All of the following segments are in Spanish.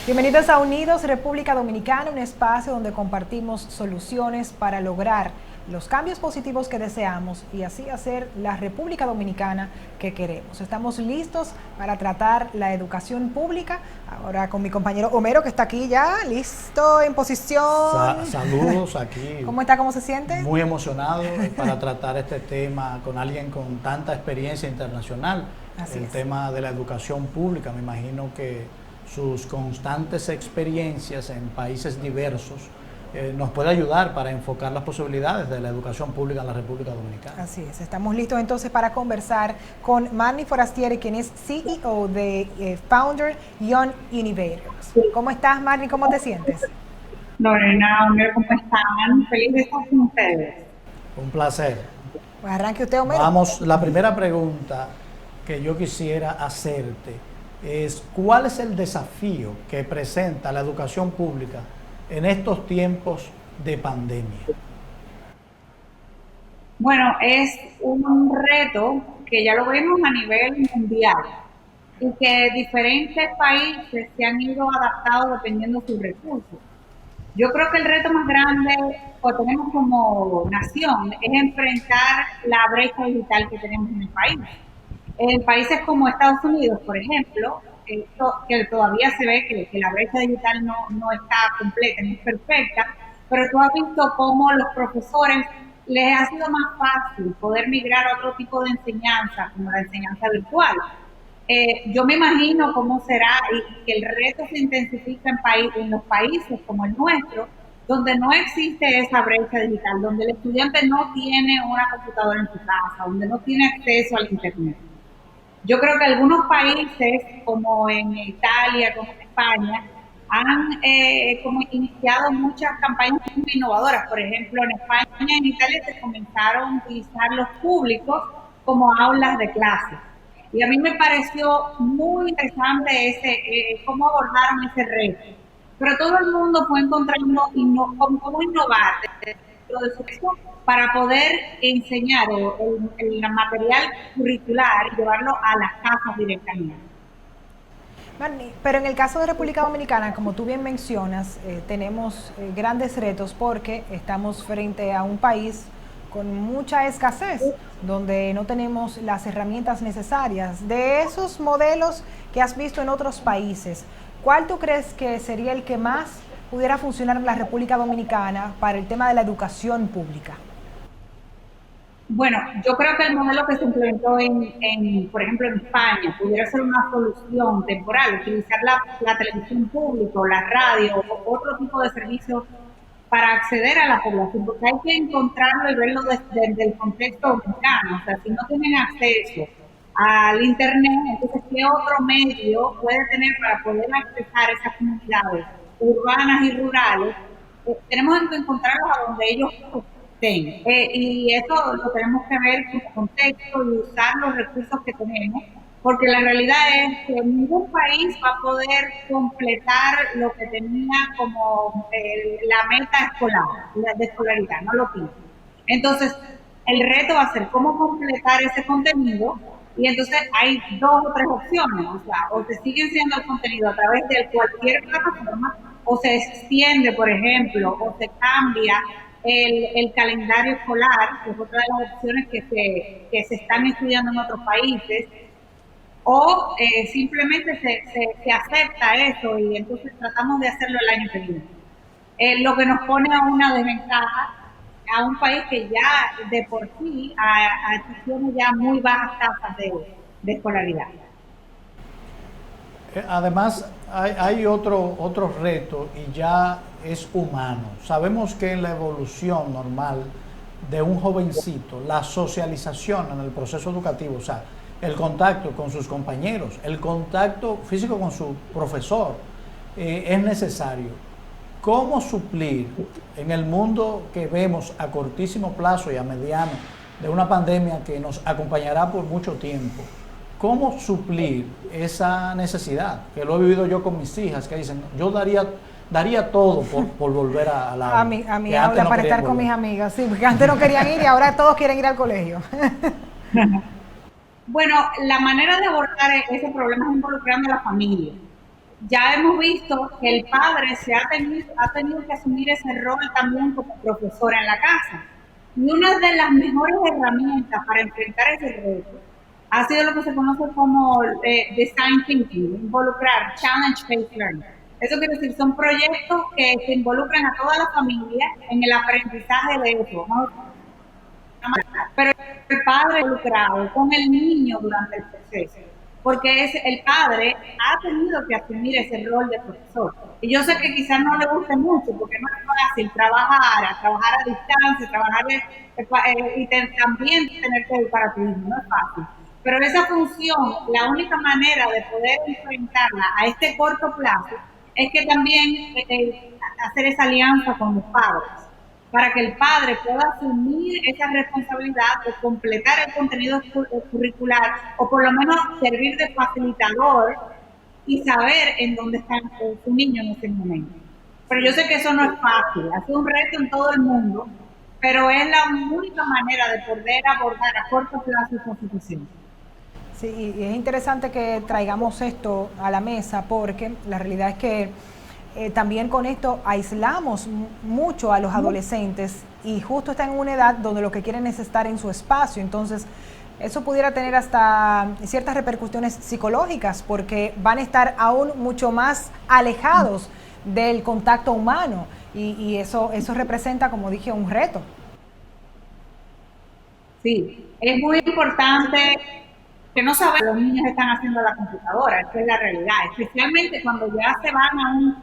Bienvenidos a Unidos República Dominicana, un espacio donde compartimos soluciones para lograr los cambios positivos que deseamos y así hacer la República Dominicana que queremos. Estamos listos para tratar la educación pública, ahora con mi compañero Homero, que está aquí ya, listo, en posición. Saludos aquí. ¿Cómo está? ¿Cómo se siente? Muy emocionado para tratar este tema con alguien con tanta experiencia internacional. Así es. Tema de la educación pública, me imagino que sus constantes experiencias en países diversos nos puede ayudar para enfocar las posibilidades de la educación pública en la República Dominicana. Así es, estamos listos entonces para conversar con Marnie Forastiere, quien es CEO de Founder Young Innovators. ¿Cómo estás, Marnie? ¿Cómo te sientes? Lorena, Homero, ¿cómo están? Feliz de estar con ustedes. Un placer. Pues arranque usted, Homero. Vamos, la primera pregunta que yo quisiera hacerte es: ¿cuál es el desafío que presenta la educación pública en estos tiempos de pandemia? Bueno, es un reto que ya lo vemos a nivel mundial y que diferentes países se han ido adaptando dependiendo de sus recursos. Yo creo que el reto más grande que tenemos como nación es enfrentar la brecha digital que tenemos en el país. En países como Estados Unidos, por ejemplo, que todavía se ve que la brecha digital no está completa, no es perfecta, pero tú has visto cómo los profesores les ha sido más fácil poder migrar a otro tipo de enseñanza, como la enseñanza virtual. Yo me imagino cómo será y que el reto se intensifica en los países como el nuestro, donde no existe esa brecha digital, donde el estudiante no tiene una computadora en su casa, donde no tiene acceso al internet. Yo creo que algunos países, como en Italia, como en España, han como iniciado muchas campañas muy innovadoras. Por ejemplo, en España y en Italia se comenzaron a utilizar los públicos como aulas de clase. Y a mí me pareció muy interesante cómo abordaron ese reto. Pero todo el mundo fue encontrando cómo innovar dentro de su curso para poder enseñar el material curricular y llevarlo a las casas directamente. Marnie, pero en el caso de República Dominicana, como tú bien mencionas, tenemos grandes retos porque estamos frente a un país con mucha escasez, donde no tenemos las herramientas necesarias. De esos modelos que has visto en otros países, ¿cuál tú crees que sería el que más pudiera funcionar en la República Dominicana para el tema de la educación pública? Bueno, yo creo que el modelo que se implementó por ejemplo, en España, pudiera ser una solución temporal, utilizar la televisión pública, la radio o otro tipo de servicios para acceder a la población, porque hay que encontrarlo y verlo desde el contexto dominicano. O sea, si no tienen acceso al internet, entonces, ¿qué otro medio puede tener para poder accesar esas comunidades urbanas y rurales? Tenemos que encontrarlos a donde ellos estén. Y eso lo tenemos que ver con el contexto y usar los recursos que tenemos, porque la realidad es que ningún país va a poder completar lo que tenía como la meta escolar, de escolaridad, no lo pienso. Entonces, el reto va a ser cómo completar ese contenido, y entonces hay dos o tres opciones, o sea, o se sigue enseñando el contenido a través de cualquier plataforma, o se extiende, por ejemplo, o se cambia el calendario escolar, que es otra de las opciones que se están estudiando en otros países, o simplemente se acepta eso y entonces tratamos de hacerlo el año que viene. Lo que nos pone a una desventaja a un país que ya de por sí tiene ya muy bajas tasas de escolaridad. Además, hay otro reto y ya es humano. Sabemos que en la evolución normal de un jovencito, la socialización en el proceso educativo, o sea, el contacto con sus compañeros, el contacto físico con su profesor, es necesario. ¿Cómo suplir en el mundo que vemos a cortísimo plazo y a mediano de una pandemia que nos acompañará por mucho tiempo? ¿Cómo suplir esa necesidad? Que lo he vivido yo con mis hijas, que dicen, yo daría todo por volver a la a mi aula, para estar con mis amigas, sí, porque antes no querían ir y ahora todos quieren ir al colegio. Bueno, la manera de abordar ese problema es involucrando a la familia. ya hemos visto que el padre ha tenido que asumir ese rol también como profesor en la casa. Y una de las mejores herramientas para enfrentar ese reto ha sido lo que se conoce como design thinking, involucrar, challenge-based learning. Eso quiere decir, son proyectos que se involucran a toda la familia en el aprendizaje de eso, ¿no? Pero el padre involucrado con el niño durante el proceso, porque el padre ha tenido que asumir ese rol de profesor. Y yo sé que quizás no le guste mucho, porque no es fácil trabajar a distancia, también tener que educar a tu hijo, no es fácil. Pero esa función, la única manera de poder enfrentarla a este corto plazo es que también hacer esa alianza con los padres, para que el padre pueda asumir esa responsabilidad de completar el contenido curricular o por lo menos servir de facilitador y saber en dónde está su niño en ese momento. Pero yo sé que eso no es fácil, ha sido un reto en todo el mundo, pero es la única manera de poder abordar a corto plazo esa situación. Sí, y es interesante que traigamos esto a la mesa porque la realidad es que también con esto aislamos mucho a los adolescentes y justo están en una edad donde lo que quieren es estar en su espacio. Entonces, eso pudiera tener hasta ciertas repercusiones psicológicas porque van a estar aún mucho más alejados del contacto humano y eso representa, como dije, un reto. Sí, es muy importante que no sabemos lo que los niños están haciendo a la computadora, esa es la realidad, especialmente cuando ya se van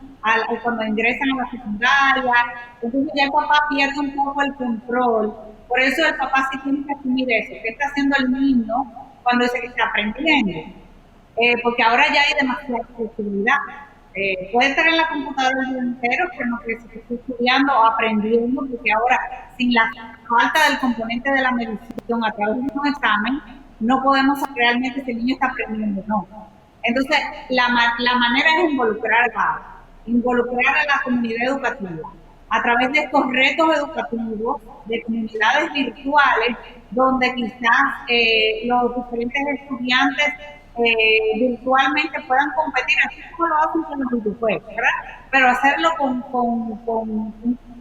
cuando ingresan a la secundaria, entonces ya el papá pierde un poco el control, por eso el papá sí tiene que asumir eso, qué está haciendo el niño cuando dice que está aprendiendo, porque ahora ya hay demasiada flexibilidad. Puede estar en la computadora el día entero, pero no quiere decir que esté estudiando o aprendiendo, porque ahora, sin la falta del componente de la medición a través de un examen, no podemos saber realmente si el niño está aprendiendo o no. Entonces, la manera es involucrar a la comunidad educativa a través de estos retos educativos, de comunidades virtuales, donde quizás los diferentes estudiantes virtualmente puedan competir, así como lo hacen con los videojuegos, ¿verdad? Pero hacerlo con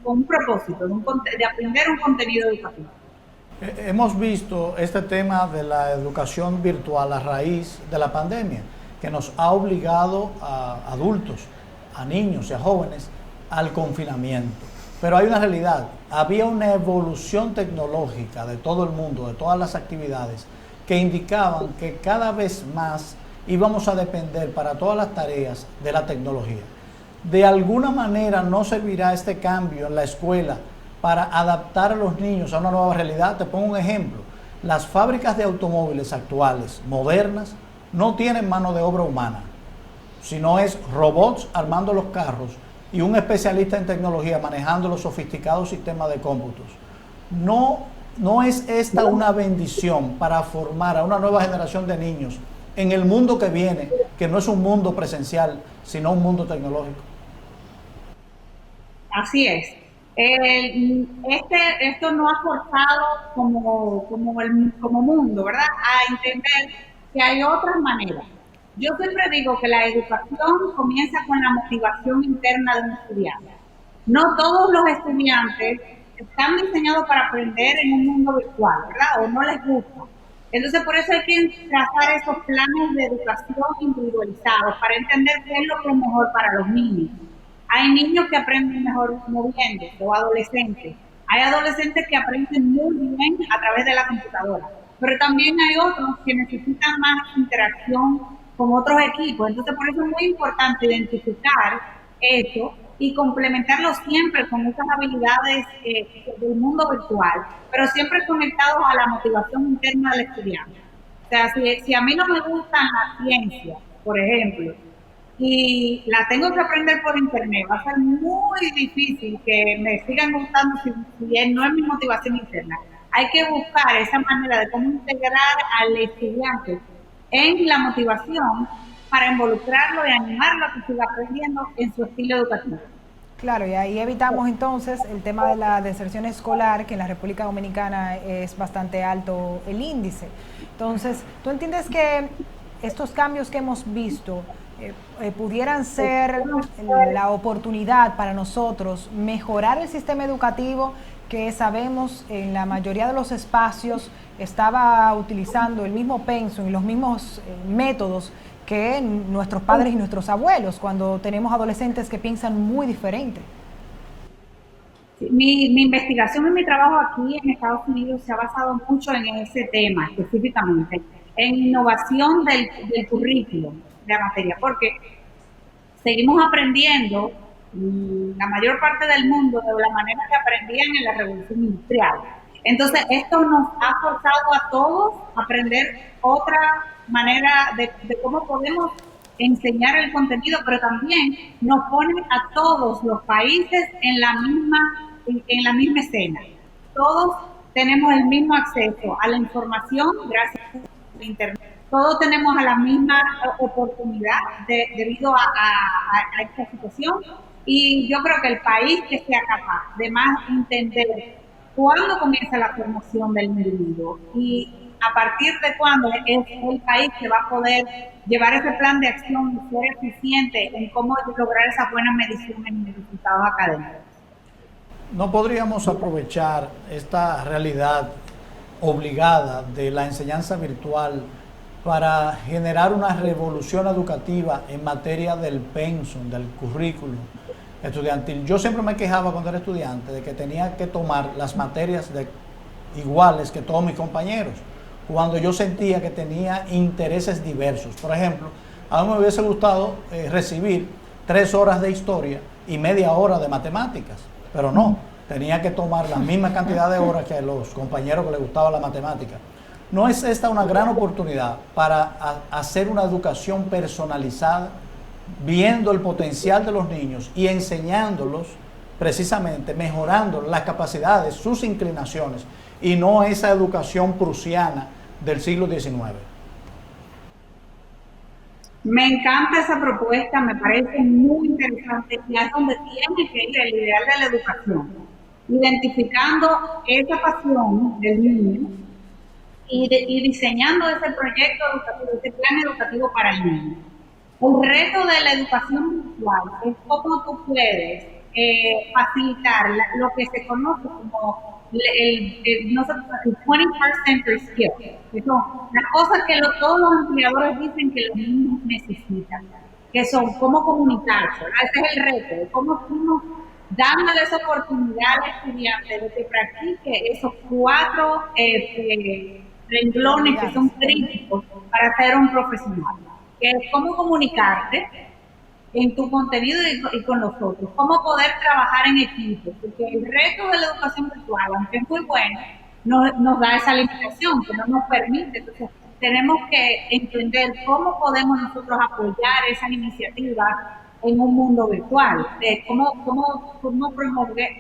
un propósito, de aprender un contenido educativo. Hemos visto este tema de la educación virtual a raíz de la pandemia, que nos ha obligado a adultos, a niños y a jóvenes al confinamiento. Pero hay una realidad, había una evolución tecnológica de todo el mundo, de todas las actividades, que indicaban que cada vez más íbamos a depender para todas las tareas de la tecnología. De alguna manera no servirá este cambio en la escuela para adaptar a los niños a una nueva realidad. Te pongo un ejemplo. Las fábricas de automóviles actuales, modernas, no tienen mano de obra humana, sino es robots armando los carros y un especialista en tecnología manejando los sofisticados sistemas de cómputos. No es esta una bendición para formar a una nueva generación de niños en el mundo que viene, que no es un mundo presencial, sino un mundo tecnológico. Así es. Esto nos ha forzado como mundo, ¿verdad?, a entender que hay otras maneras. Yo siempre digo que la educación comienza con la motivación interna de un estudiante. No todos los estudiantes están diseñados para aprender en un mundo virtual, ¿verdad?, o no les gusta. Entonces, por eso hay que trazar esos planes de educación individualizados para entender qué es lo que es mejor para los niños. Hay niños que aprenden mejor moviéndose, o adolescentes. Hay adolescentes que aprenden muy bien a través de la computadora. Pero también hay otros que necesitan más interacción con otros equipos. Entonces, por eso es muy importante identificar eso y complementarlo siempre con esas habilidades del mundo virtual, pero siempre conectados a la motivación interna del estudiante. O sea, si a mí no me gusta la ciencia, por ejemplo, y la tengo que aprender por internet, va a ser muy difícil que me sigan gustando si no es mi motivación interna. Hay que buscar esa manera de cómo integrar al estudiante en la motivación para involucrarlo y animarlo a que siga aprendiendo en su estilo educativo. Claro, y ahí evitamos entonces el tema de la deserción escolar, que en la República Dominicana es bastante alto el índice. Entonces, ¿tú entiendes que estos cambios que hemos visto pudieran ser la oportunidad para nosotros mejorar el sistema educativo que sabemos en la mayoría de los espacios estaba utilizando el mismo pensum y los mismos métodos que nuestros padres y nuestros abuelos, cuando tenemos adolescentes que piensan muy diferente. Mi investigación y mi trabajo aquí en Estados Unidos se ha basado mucho en ese tema específicamente, en innovación del currículo de la materia, porque seguimos aprendiendo la mayor parte del mundo de la manera que aprendían en la Revolución Industrial. Entonces, esto nos ha forzado a todos a aprender otra manera de cómo podemos enseñar el contenido, pero también nos pone a todos los países en la misma escena. Todos tenemos el mismo acceso a la información gracias a Internet. Todos tenemos a la misma oportunidad debido a esta situación, y yo creo que el país que sea capaz de más entender cuándo comienza la formación del individuo y a partir de cuándo es el país que va a poder llevar ese plan de acción y ser eficiente en cómo lograr esa buena medición en resultados académicos. ¿No podríamos aprovechar esta realidad obligada de la enseñanza virtual para generar una revolución educativa en materia del pensum, del currículum estudiantil? Yo siempre me quejaba cuando era estudiante de que tenía que tomar las materias iguales que todos mis compañeros, cuando yo sentía que tenía intereses diversos. Por ejemplo, a mí me hubiese gustado recibir 3 horas de historia y media hora de matemáticas, pero no, tenía que tomar la misma cantidad de horas que a los compañeros que les gustaba la matemática. ¿No es esta una gran oportunidad para hacer una educación personalizada, viendo el potencial de los niños y enseñándolos precisamente, mejorando las capacidades, sus inclinaciones, y no esa educación prusiana del siglo XIX? Me encanta esa propuesta, me parece muy interesante, y es donde tiene que ir el ideal de la educación, identificando esa pasión del niño y diseñando ese proyecto educativo, ese plan educativo para el niño. El reto de la educación virtual es cómo tú puedes facilitar lo que se conoce como el 21st century skill, que son las cosas que todos los empleadores dicen que los niños necesitan, que son cómo comunicarse. Ese es el reto, de cómo fuimos dándole esa oportunidad al estudiante de que practique esos 4 renglones que son críticos para ser un profesional, que es cómo comunicarte en tu contenido y con los otros, cómo poder trabajar en equipo, porque el reto de la educación virtual, aunque es muy bueno, nos da esa limitación que no nos permite. Entonces, tenemos que entender cómo podemos nosotros apoyar esas iniciativas en un mundo virtual, de cómo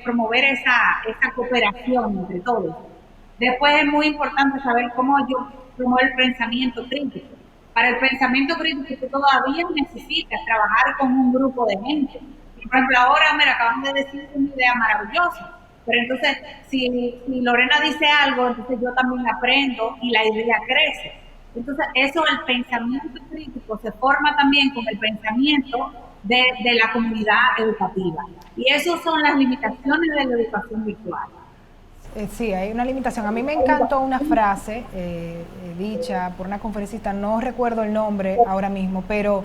promover esa cooperación entre todos. Después es muy importante saber cómo yo promuevo el pensamiento crítico. Para el pensamiento crítico tú todavía necesitas trabajar con un grupo de gente. Por ejemplo, ahora me acaban de decir una idea maravillosa, pero entonces si Lorena dice algo, entonces yo también aprendo y la idea crece. Entonces eso, el pensamiento crítico se forma también con el pensamiento de la comunidad educativa. Y esas son las limitaciones de la educación virtual. Sí, hay una limitación. A mí me encantó una frase dicha por una conferencista, no recuerdo el nombre ahora mismo, pero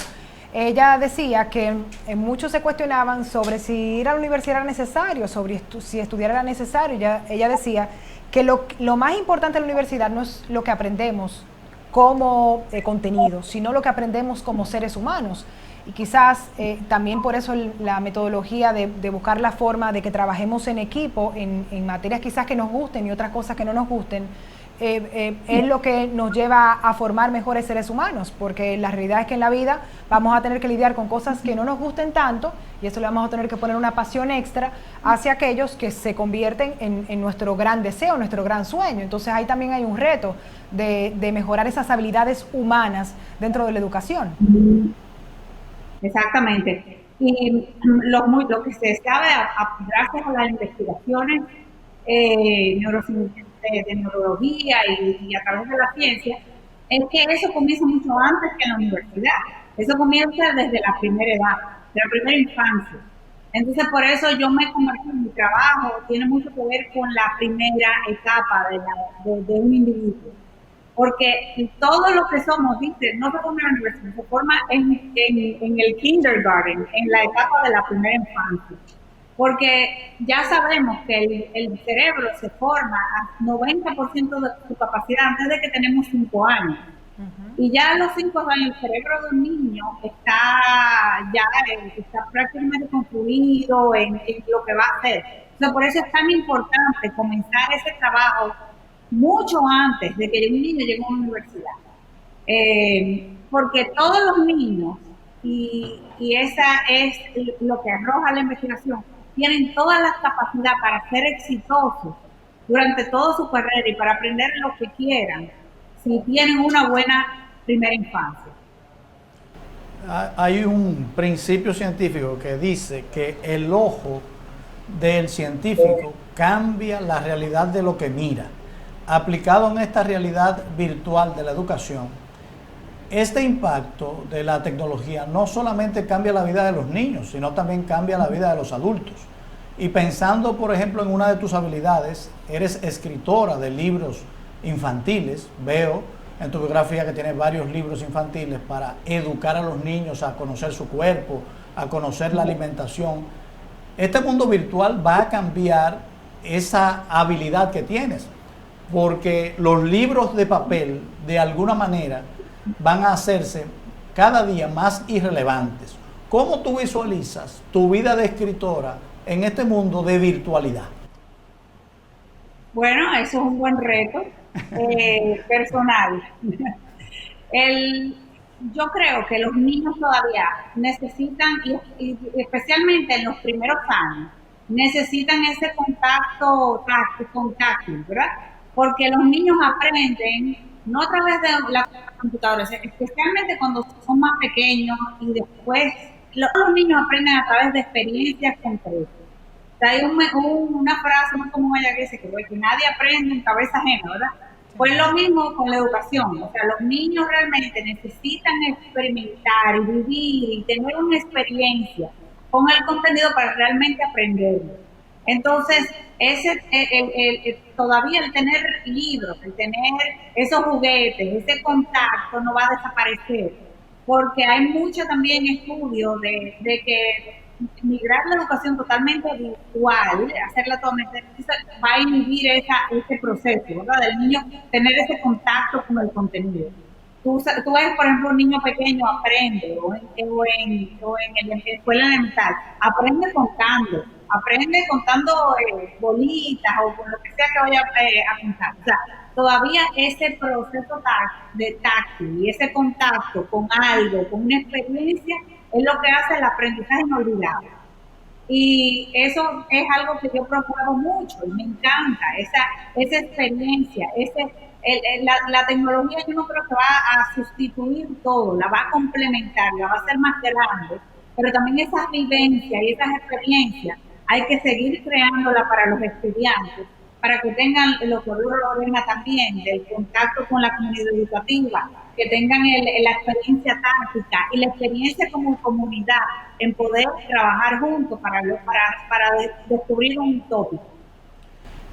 ella decía que muchos se cuestionaban sobre si ir a la universidad era necesario, sobre si estudiar era necesario. Ella decía que lo más importante de la universidad no es lo que aprendemos como contenido, sino lo que aprendemos como seres humanos. Y quizás también por eso la metodología de buscar la forma de que trabajemos en equipo, en materias quizás que nos gusten y otras cosas que no nos gusten, es lo que nos lleva a formar mejores seres humanos, porque la realidad es que en la vida vamos a tener que lidiar con cosas que no nos gusten tanto, y eso le vamos a tener que poner una pasión extra hacia aquellos que se convierten en nuestro gran deseo, nuestro gran sueño. Entonces ahí también hay un reto de mejorar esas habilidades humanas dentro de la educación. Exactamente. Y lo que se sabe gracias a las investigaciones de neurología y a través de la ciencia, es que eso comienza mucho antes que en la universidad. Eso comienza desde la primera edad, de la primera infancia. Entonces, por eso yo me convertí en mi trabajo, tiene mucho que ver con la primera etapa de un individuo. Porque todo lo que somos, dice, no se forma en la universidad, se forma en el kindergarten, en la etapa de la primera infancia. Porque ya sabemos que el cerebro se forma a 90% de su capacidad antes de que tenemos 5 años. Y ya a los 5 años el cerebro de un niño está prácticamente construido en lo que va a hacer. Entonces, por eso es tan importante comenzar ese trabajo mucho antes de que un niño llegue a una universidad. Porque todos los niños, y esa es lo que arroja la investigación, tienen todas las capacidades para ser exitosos durante toda su carrera y para aprender lo que quieran, si tienen una buena primera infancia. Hay un principio científico que dice que el ojo del científico cambia la realidad de lo que mira. Aplicado en esta realidad virtual de la educación, este impacto de la tecnología no solamente cambia la vida de los niños, sino también cambia la vida de los adultos. Y pensando, por ejemplo, en una de tus habilidades, eres escritora de libros infantiles, veo en tu biografía que tienes varios libros infantiles para educar a los niños a conocer su cuerpo, a conocer la alimentación. Este mundo virtual va a cambiar esa habilidad que tienes, porque los libros de papel, de alguna manera, van a hacerse cada día más irrelevantes. ¿Cómo tú visualizas tu vida de escritora en este mundo de virtualidad? Bueno, eso es un buen reto personal. Yo creo que los niños todavía necesitan, y especialmente en los primeros años, necesitan ese contacto táctil, ¿verdad? Porque los niños aprenden no a través de la computadora, especialmente cuando son más pequeños, y después los niños aprenden a través de experiencias concretas. O sea, hay una frase muy común allá que dice que nadie aprende en cabeza ajena, ¿verdad? Pues lo mismo con la educación. O sea, los niños realmente necesitan experimentar y vivir y tener una experiencia con el contenido para realmente aprenderlo. Entonces, todavía el tener libros, el tener esos juguetes, ese contacto no va a desaparecer, porque hay mucho también estudio de que migrar la educación totalmente virtual, hacerla totalmente, va a inhibir ese proceso, ¿verdad? Del niño tener ese contacto con el contenido. Tú ves, por ejemplo, un niño pequeño aprende, o en la escuela elemental, aprende contando bolitas o con lo que sea que vaya a contar. O sea, todavía ese proceso de táctil y ese contacto con algo, con una experiencia, es lo que hace el aprendizaje inolvidable. Y eso es algo que yo promuevo mucho y me encanta, esa experiencia, la tecnología yo no creo que va a sustituir todo, la va a complementar, la va a hacer más grande, pero también esas vivencias y esas experiencias hay que seguir creándola para los estudiantes, para que tengan lo que Lorena también, del contacto con la comunidad educativa, que tengan la experiencia táctica y la experiencia como comunidad en poder trabajar juntos para descubrir un tópico.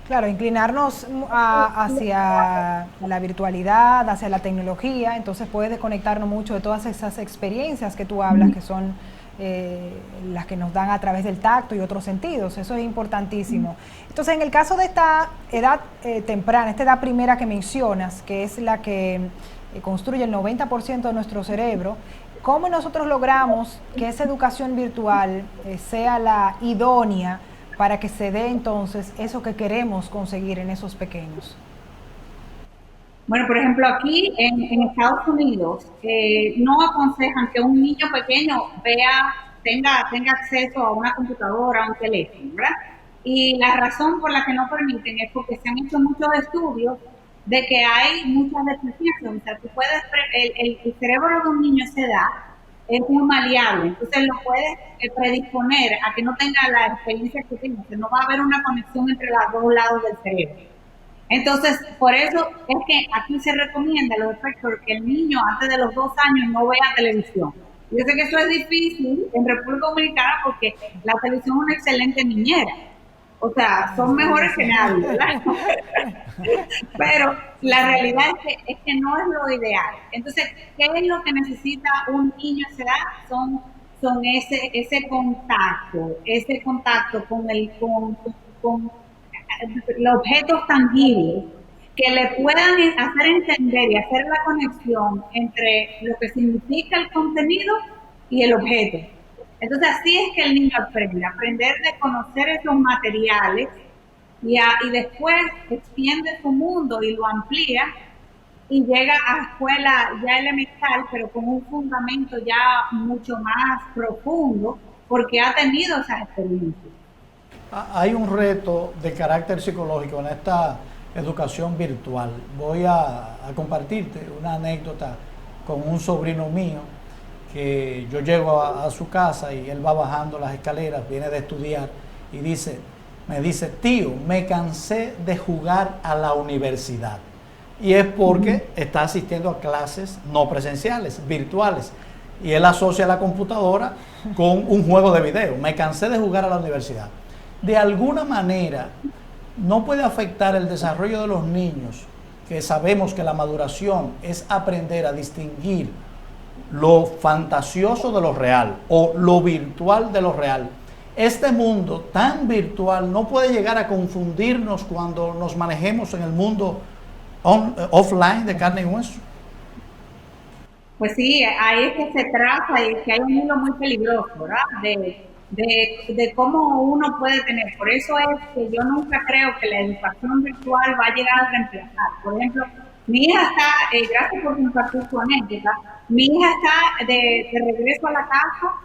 Claro, inclinarnos hacia la virtualidad, hacia la tecnología, entonces puede desconectarnos mucho de todas esas experiencias que tú hablas, que son las que nos dan a través del tacto y otros sentidos. Eso es importantísimo. Entonces, en el caso de esta edad temprana, esta edad primera que mencionas, que es la que construye el 90% de nuestro cerebro, ¿cómo nosotros logramos que esa educación virtual sea la idónea para que se dé entonces eso que queremos conseguir en esos pequeños? Bueno, por ejemplo, aquí en Estados Unidos no aconsejan que un niño pequeño tenga acceso a una computadora, a un teléfono, ¿verdad? Y la razón por la que no permiten es porque se han hecho muchos estudios de que hay muchas deficiencias. O sea, el cerebro de un niño a esa edad es muy maleable, entonces lo puedes predisponer a que no tenga la experiencia que tiene, que no va a haber una conexión entre los dos lados del cerebro. Entonces, por eso es que aquí se recomienda a los expertos que el niño antes de los 2 años no vea televisión, Yo sé que eso es difícil en República Dominicana porque la televisión es una excelente niñera. O sea, son mejores que nadie, ¿verdad? Pero la realidad es que no es lo ideal. Entonces, ¿qué es lo que necesita un niño a esa edad? Son ese contacto con los objetos tangibles que le puedan hacer entender y hacer la conexión entre lo que significa el contenido y el objeto. Entonces así es que el niño aprende, aprender de conocer esos materiales y después extiende su mundo y lo amplía y llega a escuela ya elemental, pero con un fundamento ya mucho más profundo, porque ha tenido esas experiencias. Hay un reto de carácter psicológico en esta educación virtual. Voy a compartirte una anécdota con un sobrino mío que yo llego a su casa y él va bajando las escaleras, viene de estudiar y me dice, tío, me cansé de jugar a la universidad. Y es porque está asistiendo a clases no presenciales, virtuales. Y él asocia la computadora con un juego de video. Me cansé de jugar a la universidad. De alguna manera, no puede afectar el desarrollo de los niños, que sabemos que la maduración es aprender a distinguir lo fantasioso de lo real o lo virtual de lo real. Este mundo tan virtual no puede llegar a confundirnos cuando nos manejemos en el mundo offline de carne y hueso. Pues sí, ahí es que se traza y que hay un mundo muy peligroso, ¿verdad? De cómo uno puede tener. Por eso es que yo nunca creo que la educación virtual va a llegar a reemplazar. Por ejemplo, mi hija está, gracias por compartir su anécdota, mi hija está de regreso a la casa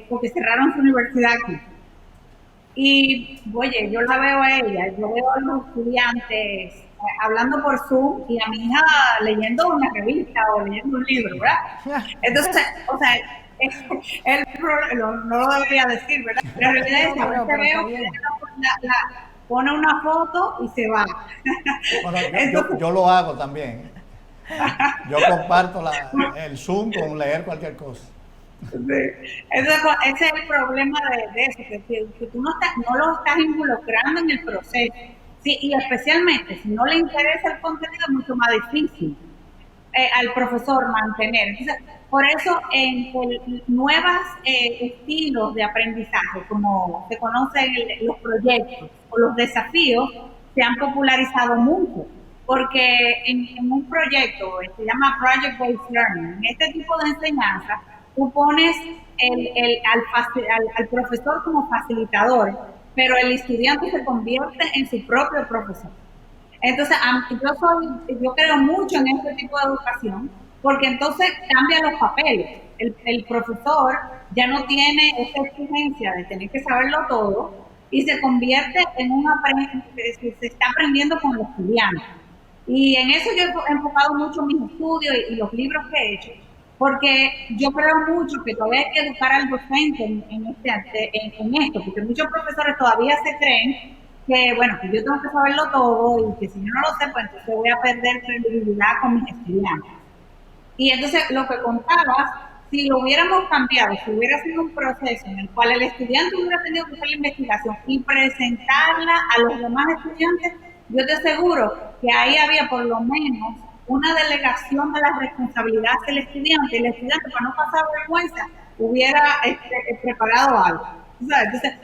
porque cerraron su universidad aquí. Y, oye, yo la veo a ella, yo veo a los estudiantes hablando por Zoom y a mi hija leyendo una revista o leyendo un libro, ¿verdad? Entonces, o sea, no lo debería decir, ¿verdad? La realidad es que a veces veo que pone una foto y se va. Bueno, yo lo hago también. Yo comparto el Zoom con leer cualquier cosa. Sí. Ese es el problema de eso, que tú no lo estás involucrando en el proceso. Sí, y especialmente si no le interesa el contenido es mucho más difícil al profesor mantener. Entonces, por eso en nuevos estilos de aprendizaje, como se conocen los proyectos o los desafíos, se han popularizado mucho. Porque en un proyecto, se llama Project Based Learning, en este tipo de enseñanza, tú pones al profesor como facilitador, pero el estudiante se convierte en su propio profesor. Entonces, yo creo mucho en este tipo de educación, porque entonces cambia los papeles. El profesor ya no tiene esa exigencia de tener que saberlo todo y se convierte en se está aprendiendo con los estudiantes. Y en eso yo he enfocado mucho mis estudios y los libros que he hecho, porque yo creo mucho que todavía hay que educar al docente en esto, porque muchos profesores todavía se creen que, bueno, que yo tengo que saberlo todo y que si yo no lo sé, pues entonces voy a perder credibilidad con mis estudiantes. Y entonces lo que contabas, si lo hubiéramos cambiado, si hubiera sido un proceso en el cual el estudiante hubiera tenido que hacer la investigación y presentarla a los demás estudiantes, yo te aseguro que ahí había por lo menos una delegación de la responsabilidad hacia el estudiante. El estudiante, para no pasar vergüenza, hubiera preparado algo. Entonces,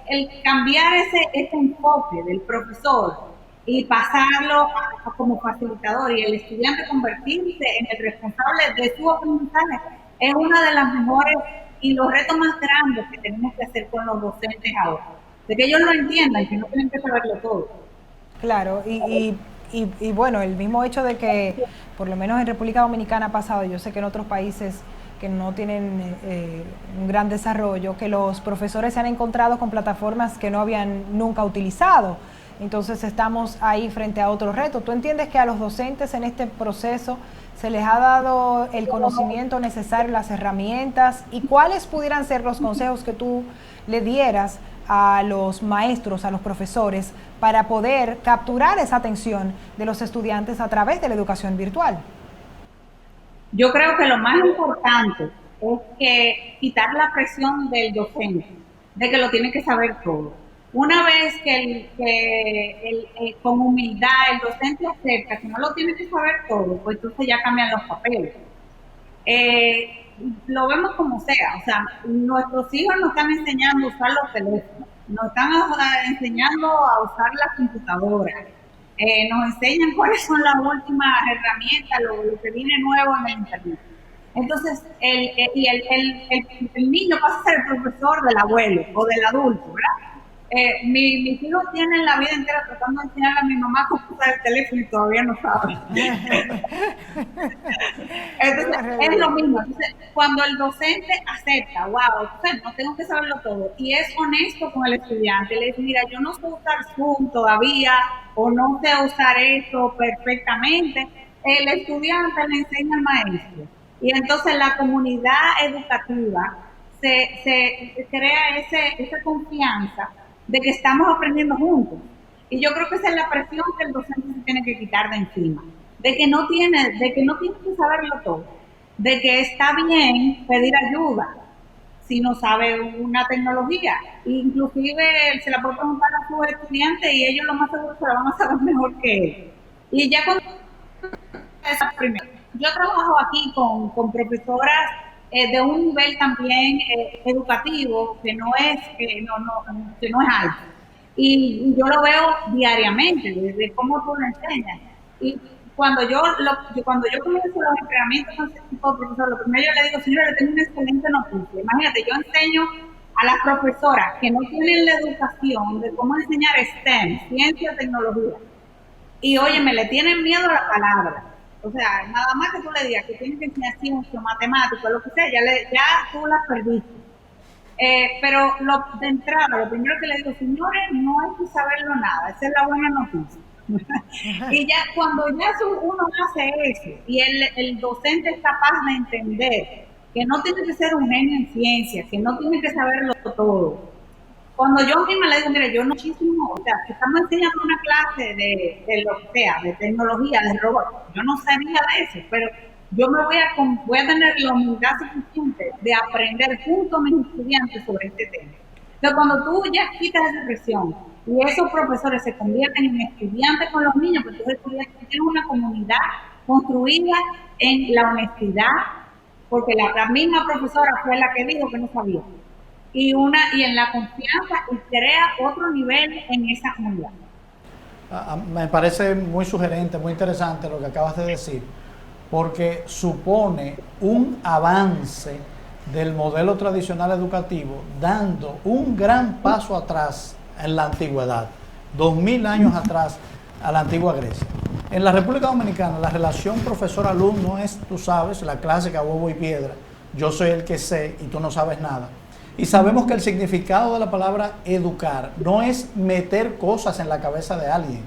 el cambiar ese enfoque del profesor y pasarlo como facilitador y el estudiante convertirse en el responsable de su aprendizaje es una de las mejores y los retos más grandes que tenemos que hacer con los docentes ahora. De que ellos lo entiendan, que no tienen que saberlo todo. Claro, y bueno, el mismo hecho de que por lo menos en República Dominicana ha pasado, yo sé que en otros países que no tienen un gran desarrollo, que los profesores se han encontrado con plataformas que no habían nunca utilizado. Entonces estamos ahí frente a otro reto. ¿Tú entiendes que a los docentes en este proceso se les ha dado el conocimiento necesario, las herramientas? ¿Y cuáles pudieran ser los consejos que tú le dieras a los maestros, a los profesores, para poder capturar esa atención de los estudiantes a través de la educación virtual? Yo creo que lo más importante es que quitar la presión del docente, de que lo tiene que saber todo. Una vez con humildad el docente acepta que no lo tiene que saber todo, pues entonces ya cambian los papeles. Lo vemos como sea, o sea, nuestros hijos nos están enseñando a usar los teléfonos, nos están enseñando a usar la computadora, nos enseñan cuáles son las últimas herramientas, lo que viene nuevo en el internet. Entonces, el niño pasa a ser el profesor del abuelo o del adulto, ¿verdad? Mis hijos tienen la vida entera tratando de enseñarle a mi mamá cómo usar el teléfono y todavía no saben. Entonces, es lo mismo. Entonces, cuando el docente acepta, wow, no tengo que saberlo todo, y es honesto con el estudiante, le dice, mira, yo no sé usar Zoom todavía, o no sé usar esto perfectamente, el estudiante le enseña al maestro. Y entonces la comunidad educativa se crea esa confianza de que estamos aprendiendo juntos. Y yo creo que esa es la presión que el docente se tiene que quitar de encima, de que no tiene que saberlo todo, de que está bien pedir ayuda si no sabe una tecnología. Inclusive se la puede preguntar a sus estudiantes y ellos lo más seguro se la van a saber mejor que él. Y ya con esa primera, yo trabajo aquí con profesoras de un nivel también educativo que no es alto, y yo lo veo diariamente desde cómo tú lo enseñas. Y cuando yo comienzo los entrenamientos con ese tipo de profesor, lo primero yo le digo, señora, le tengo una excelente noticia. Imagínate, yo enseño a las profesoras que no tienen la educación de cómo enseñar STEM, ciencia, tecnología, y óyeme, le tienen miedo a la palabra. O sea, nada más que tú le digas que tienes que enseñar ciencia, matemáticas, lo que sea, ya tú las perdiste. Pero de entrada, lo primero que le digo, señores, no hay que saberlo nada, esa es la buena noticia. Y ya cuando uno hace eso y el docente es capaz de entender que no tiene que ser un genio en ciencia, que no tiene que saberlo todo. Cuando yo misma le digo, mire, yo muchísimo, o sea, si estamos enseñando una clase de lo que sea, de tecnología, de robot, yo no sabía de eso, pero yo voy a tener la humildad suficiente de aprender junto a mis estudiantes sobre este tema. Entonces, cuando tú ya quitas esa presión y esos profesores se convierten en estudiantes con los niños, pues entonces tú tienes una comunidad construida en la honestidad, porque la misma profesora fue la que dijo que no sabía. Y en la confianza, y crea otro nivel en esa comunidad. Me parece muy sugerente, muy interesante lo que acabas de decir, porque supone un avance del modelo tradicional educativo, dando un gran paso atrás en la antigüedad, 2000 años atrás a la antigua Grecia. En la República Dominicana la relación profesor-alumno es, tú sabes, la clásica huevo y piedra, yo soy el que sé y tú no sabes nada. Y sabemos que el significado de la palabra educar no es meter cosas en la cabeza de alguien,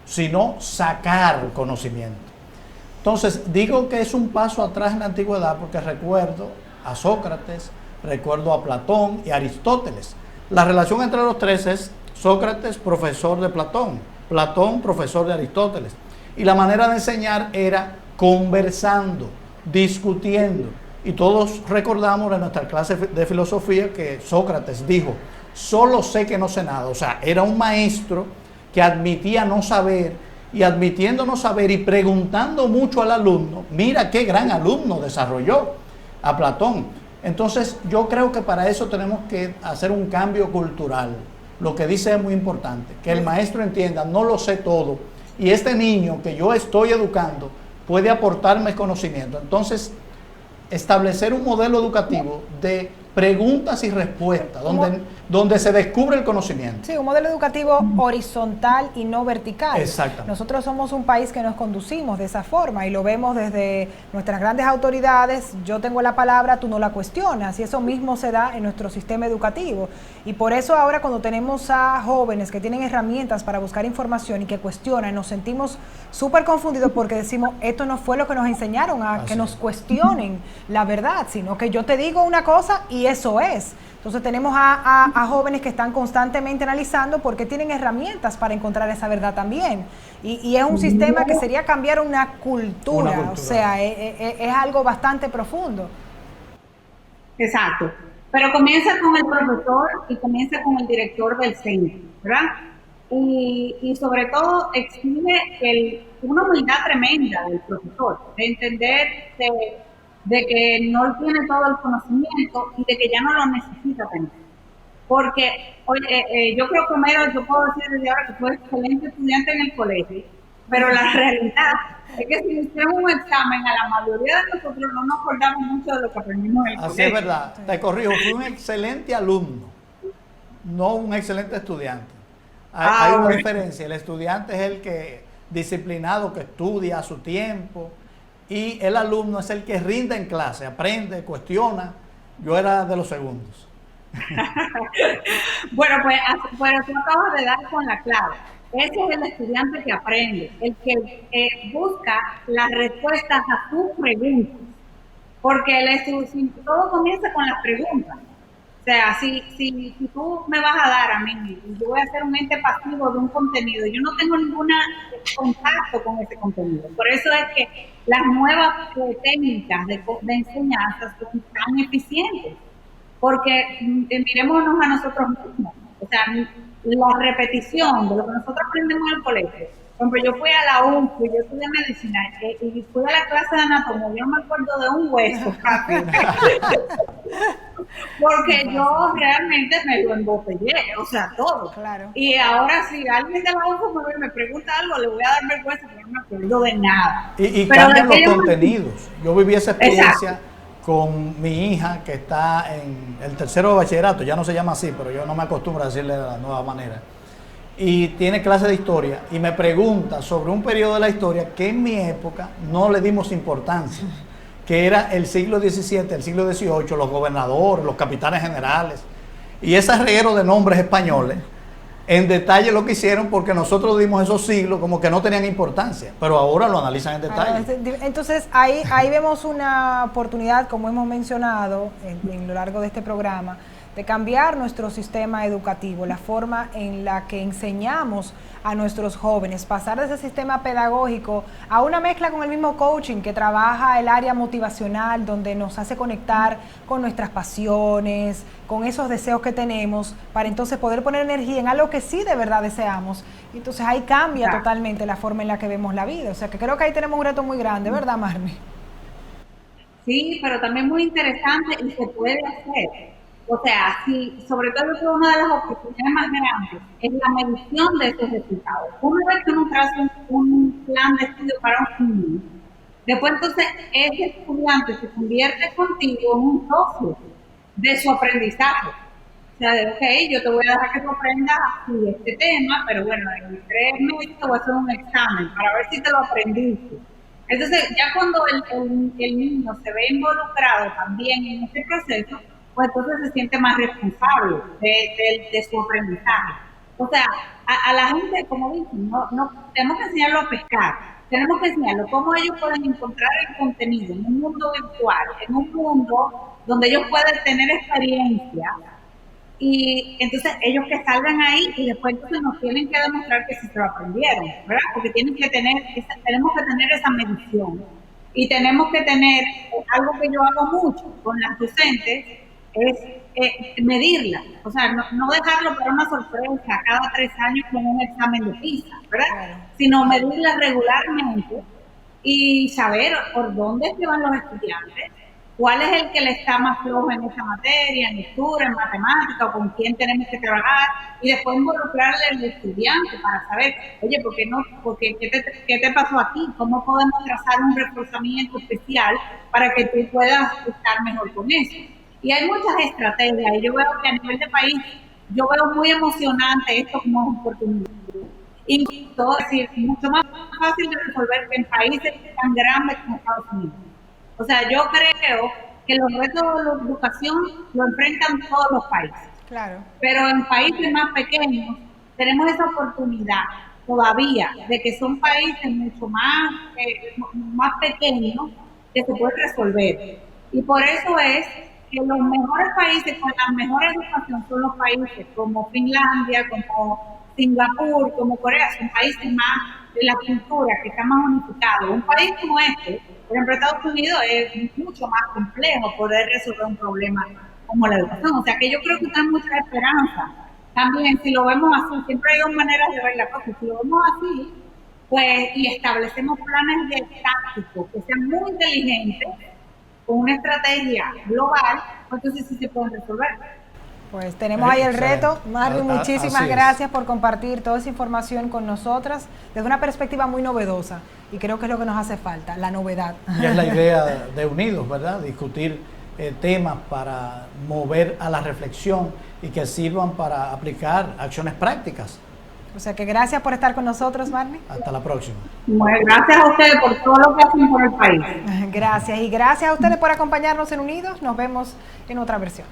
sino sacar conocimiento. Entonces, digo que es un paso atrás en la antigüedad porque recuerdo a Sócrates, recuerdo a Platón y a Aristóteles. La relación entre los tres es Sócrates, profesor de Platón, Platón, profesor de Aristóteles. Y la manera de enseñar era conversando, discutiendo. Y todos recordamos en nuestra clase de filosofía que Sócrates dijo, solo sé que no sé nada. O sea, era un maestro que admitía no saber, y admitiendo no saber y preguntando mucho al alumno, mira qué gran alumno desarrolló a Platón. Entonces yo creo que para eso tenemos que hacer un cambio cultural. Lo que dice es muy importante, que el maestro entienda, no lo sé todo, y este niño que yo estoy educando puede aportarme conocimiento. Entonces, establecer un modelo educativo de preguntas y respuestas, donde se descubre el conocimiento. Sí, un modelo educativo horizontal y no vertical. Exactamente. Nosotros somos un país que nos conducimos de esa forma y lo vemos desde nuestras grandes autoridades. Yo tengo la palabra, tú no la cuestionas, y eso mismo se da en nuestro sistema educativo. Y por eso ahora, cuando tenemos a jóvenes que tienen herramientas para buscar información y que cuestionan, nos sentimos súper confundidos porque decimos, esto no fue lo que nos enseñaron, a que nos cuestionen la verdad, sino que yo te digo una cosa y eso es. Entonces tenemos a jóvenes que están constantemente analizando porque tienen herramientas para encontrar esa verdad también. Y es un sistema que sería cambiar una cultura. O sea, es algo bastante profundo. Exacto. Pero comienza con el profesor y comienza con el director del centro, ¿verdad? Y sobre todo exige una humildad tremenda del profesor, de entender de que no tiene todo el conocimiento y de que ya no lo necesita tener. Porque yo creo que Homero, yo puedo decir desde ahora que fue excelente estudiante en el colegio, pero la realidad es que si hicimos un examen, a la mayoría de nosotros no nos acordamos mucho de lo que aprendimos en el colegio. Así es verdad, te corrijo, fui un excelente alumno, no un excelente estudiante. Hay una diferencia, el estudiante es el que disciplinado, que estudia a su tiempo, y el alumno es el que rinde en clase, aprende, cuestiona. Yo era de los segundos. Bueno, pues tú acabas de dar con la clave. Ese es el estudiante que aprende, el que busca las respuestas a tus preguntas, porque todo comienza con las preguntas. O sea, si tú me vas a dar a mí, y yo voy a ser un ente pasivo de un contenido, yo no tengo ningún contacto con ese contenido. Por eso es que las nuevas técnicas de enseñanza son tan eficientes, porque mirémonos a nosotros mismos. O sea, la repetición de lo que nosotros aprendemos en el colegio. Por ejemplo, yo fui a la UNFU, yo estudié medicina y fui a la clase de anatomía, yo no me acuerdo de un hueso casi. Porque yo realmente me lo embotellé, o sea, todo. Claro. Y ahora si alguien de la UNFU me pregunta algo, le voy a dar vergüenza porque no me acuerdo de nada. Y cambian los contenidos. Yo viví esa experiencia con mi hija que está en el tercero de bachillerato, ya no se llama así, pero yo no me acostumbro a decirle de la nueva manera. Y tiene clase de historia y me pregunta sobre un periodo de la historia que en mi época no le dimos importancia, que era el siglo XVII, el siglo XVIII, los gobernadores, los capitanes generales y ese reguero de nombres españoles. En detalle lo que hicieron, porque nosotros dimos esos siglos como que no tenían importancia, pero ahora lo analizan en detalle. Entonces ahí vemos una oportunidad, como hemos mencionado en lo largo de este programa, de cambiar nuestro sistema educativo, la forma en la que enseñamos a nuestros jóvenes, pasar de ese sistema pedagógico a una mezcla con el mismo coaching que trabaja el área motivacional, donde nos hace conectar con nuestras pasiones, con esos deseos que tenemos, para entonces poder poner energía en algo que sí de verdad deseamos. Entonces ahí cambia totalmente la forma en la que vemos la vida. O sea que creo que ahí tenemos un reto muy grande, ¿verdad, Marnie? Sí, pero también muy interesante y se puede hacer. O sea, sobre todo que una de las oportunidades más grandes es la medición de esos resultados. Una vez que uno traza un plan de estudio para un niño, después entonces ese estudiante se convierte contigo en un socio de su aprendizaje. O sea, ok, yo te voy a dejar que tú aprendas este tema, pero bueno, en 3 meses te voy a hacer un examen para ver si te lo aprendiste. Entonces, ya cuando el niño se ve involucrado también en este proceso, pues entonces se siente más responsable de su aprendizaje. O sea, a la gente, como dicen, no tenemos que enseñarlo a pescar, tenemos que enseñarlo cómo ellos pueden encontrar el contenido en un mundo virtual, en un mundo donde ellos pueden tener experiencia, y entonces ellos que salgan ahí y después entonces nos tienen que demostrar que sí se lo aprendieron, ¿verdad? Porque tenemos que tener esa medición, y tenemos que tener algo que yo hago mucho con las docentes, es medirla, o sea, no dejarlo para una sorpresa cada 3 años con un examen de PISA, ¿verdad? Claro. Sino medirla regularmente y saber por dónde es que van los estudiantes, cuál es el que le está más flojo en esa materia, en lectura, en matemática, o con quién tenemos que trabajar, y después involucrarle al estudiante para saber, oye, ¿qué te pasó aquí? ¿Cómo podemos trazar un reforzamiento especial para que tú puedas estar mejor con eso? Y hay muchas estrategias, y yo veo que a nivel de país, yo veo muy emocionante esto como oportunidad. Incluso, es decir, mucho más fácil de resolver que en países tan grandes como Estados Unidos. O sea, yo creo que los retos de la educación lo enfrentan todos los países. Claro. Pero en países más pequeños tenemos esa oportunidad todavía de que son países mucho más pequeños que se pueden resolver. Y por eso es que los mejores países con la mejor educación son los países como Finlandia, como Singapur, como Corea, son países más de la cultura, que están más unificados. Un país como este, Por ejemplo, Estados Unidos es mucho más complejo poder resolver un problema como la educación. O sea que yo creo que hay mucha esperanza. También, si lo vemos así, siempre hay dos maneras de ver la cosa. Si lo vemos así, pues, y establecemos planes de tácticos que sean muy inteligentes, con una estrategia global, pues entonces sí se pueden resolver. Pues tenemos ahí el reto. Marvin, muchísimas gracias por compartir toda esa información con nosotras desde una perspectiva muy novedosa, y creo que es lo que nos hace falta, la novedad. Y es la idea de Unidos, ¿verdad? Discutir temas para mover a la reflexión y que sirvan para aplicar acciones prácticas. O sea que gracias por estar con nosotros, Marvin. Hasta la próxima. Bueno, gracias a ustedes por todo lo que hacen por el país. Gracias, y gracias a ustedes por acompañarnos en Unidos. Nos vemos en otra versión.